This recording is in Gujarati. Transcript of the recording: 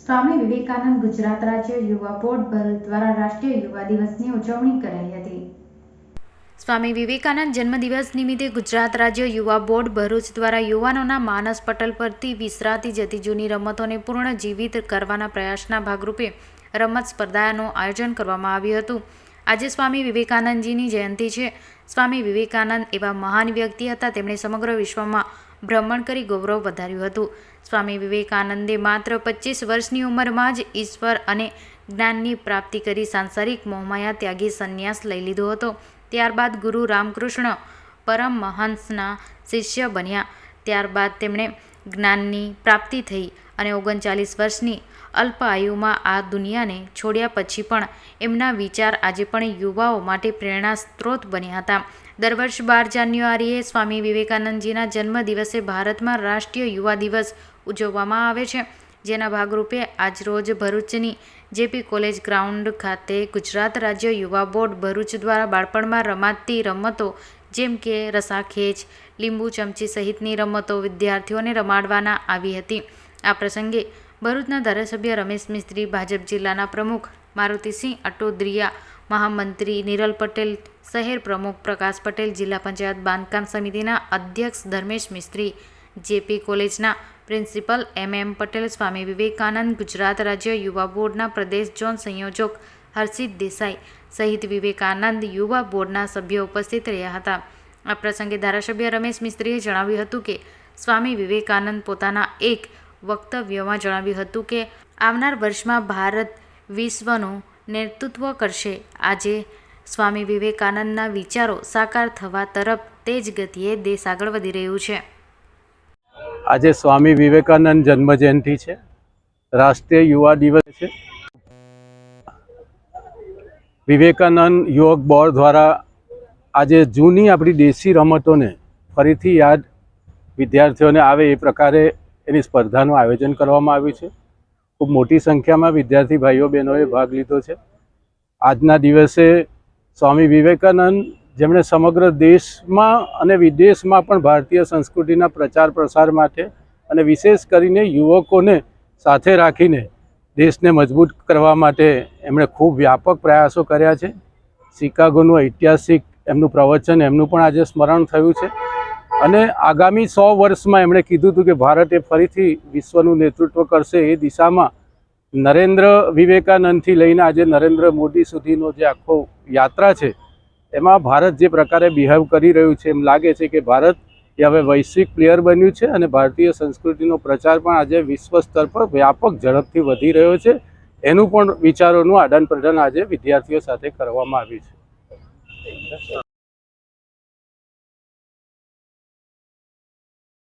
સ્વામી વિવેકાનંદ ગુજરાત રાજ્ય યુવા બોર્ડ ભરૂચ દ્વારા રાષ્ટ્રીય યુવા દિવસની ઉજવણી કરાઈ હતી। સ્વામી વિવેકાનંદ જન્મદિવસ નિમિત્તે ગુજરાત રાજ્ય યુવા બોર્ડ ભરૂચ દ્વારા યુવાનોના માનસ પટલ પરથી વિસરાતી જતી જૂની રમતોને પુનર્જીવિત કરવાના પ્રયાસના ભાગરૂપે રમત સ્પર્ધાનું આયોજન કરવામાં આવ્યું હતું। આજે સ્વામી વિવેકાનંદજીની જયંતિ છે। સ્વામી વિવેકાનંદ એવા મહાન વ્યક્તિ હતા, તેમણે સમગ્ર વિશ્વમાં ભ્રમણ કરી ગૌરવ વધાર્યું હતું। સ્વામી વિવેકાનંદે માત્ર 25 વર્ષની ઉંમરમાં જ ઈશ્વર અને જ્ઞાનની પ્રાપ્તિ કરી સાંસારિક મોહમાયા ત્યાગી સંન્યાસ લઈ લીધો હતો। ત્યારબાદ ગુરુ રામકૃષ્ણ પરમહંસના શિષ્ય બન્યા। ત્યારબાદ તેમણે જ્ઞાનની પ્રાપ્તિ થઈ અને 39 વર્ષની અલ્પ આયુમાં આ દુનિયાને છોડ્યા પછી પણ એમના વિચાર આજે પણ યુવાઓ માટે પ્રેરણા સ્ત્રોત બન્યા હતા। દર વર્ષ 12 જાન્યુઆરીએ સ્વામી વિવેકાનંદજીના જન્મદિવસે ભારતમાં રાષ્ટ્રીય યુવા દિવસ ઉજવવામાં આવે છે, જેના ભાગરૂપે આજરોજ ભરૂચની જેપી કોલેજ ગ્રાઉન્ડ ખાતે ગુજરાત રાજ્ય યુવા બોર્ડ ભરૂચ દ્વારા બાળપણમાં રમાતી રમતો જેમ કે રસાખેંચ, લીંબુ ચમચી સહિતની રમતો વિદ્યાર્થીઓને રમાડવામાં આવી હતી। આ પ્રસંગે ભરૂચના ધારાસભ્ય રમેશ મિસ્ત્રી, ભાજપ જિલ્લાના પ્રમુખ મારુતિસિંહ અટોદરિયા, મહામંત્રી નિરલ પટેલ, શહેર પ્રમુખ પ્રકાશ પટેલ, જિલ્લા પંચાયત બાંધકામ સમિતિના અધ્યક્ષ ધર્મેશ મિસ્ત્રી, જેપી કોલેજના પ્રિન્સિપલ MM પટેલ, સ્વામી વિવેકાનંદ ગુજરાત રાજ્ય યુવા બોર્ડના પ્રદેશ ઝોન સંયોજક હર્ષિત દેસાઈ સહિત વિવેકાનંદ યુવા બોર્ડના સભ્યો ઉપસ્થિત રહ્યા હતા। આ પ્રસંગે ધારાસભ્ય રમેશ મિસ્ત્રીએ જણાવ્યું હતું કે સ્વામી વિવેકાનંદ પોતાના એક વક્તવ્યમાં જણાવ્યું હતું કે આવનાર વર્ષમાં ભારત વિશ્વનું નેતૃત્વ કરશે। આજે સ્વામી વિવેકાનંદના વિચારો સાકાર થવા તરફ તેજ ગતિએ દેશ આગળ વધી રહ્યું છે। આજે સ્વામી વિવેકાનંદ જન્મજયંતિ છે, રાષ્ટ્રીય યુવા દિવસ છે। વિવેકાનંદ યુવક બોર્ડ દ્વારા આજે જૂની આપણી દેશી રમતોને ફરીથી યાદ વિદ્યાર્થીઓને આવે એ પ્રકારે એની સ્પર્ધાનું આયોજન કરવામાં આવ્યું છે। ખૂબ મોટી સંખ્યામાં વિદ્યાર્થી ભાઈઓ બહેનોએ ભાગ લીધો છે। આજના દિવસે સ્વામી વિવેકાનંદ જેમણે સમગ્ર દેશમાં અને વિદેશમાં પણ ભારતીય સંસ્કૃતિના પ્રચાર પ્રસાર માટે અને વિશેષ કરીને યુવકોને સાથે રાખીને દેશને મજબૂત કરવા માટે એમણે ખૂબ વ્યાપક પ્રયાસો કર્યા છે। શિકાગોનું ઐતિહાસિક એમનું પ્રવચન, એમનું પણ આજે સ્મરણ થયું છે અને આગામી 100 વર્ષમાં એમણે કીધું હતું કે ભારતે ફરીથી વિશ્વનું નેતૃત્વ કરશે। એ દિશામાં નરેન્દ્ર વિવેકાનંદથી લઈને આજે નરેન્દ્ર મોદી સુધીનો જે આખો યાત્રા છે, એમાં ભારત જે પ્રકારે બિહેવ કરી રહ્યું છે, એમ લાગે છે કે ભારત એ હવે વૈશ્વિક પ્લેયર બન્યું છે અને ભારતીય સંસ્કૃતિનો પ્રચાર પણ આજે વિશ્વ સ્તર પર વ્યાપક ઝડપથી વધી રહ્યો છે। એનું પણ વિચારોનું આદાન પ્રદાન આજે વિદ્યાર્થીઓ સાથે કરવામાં આવ્યું છે।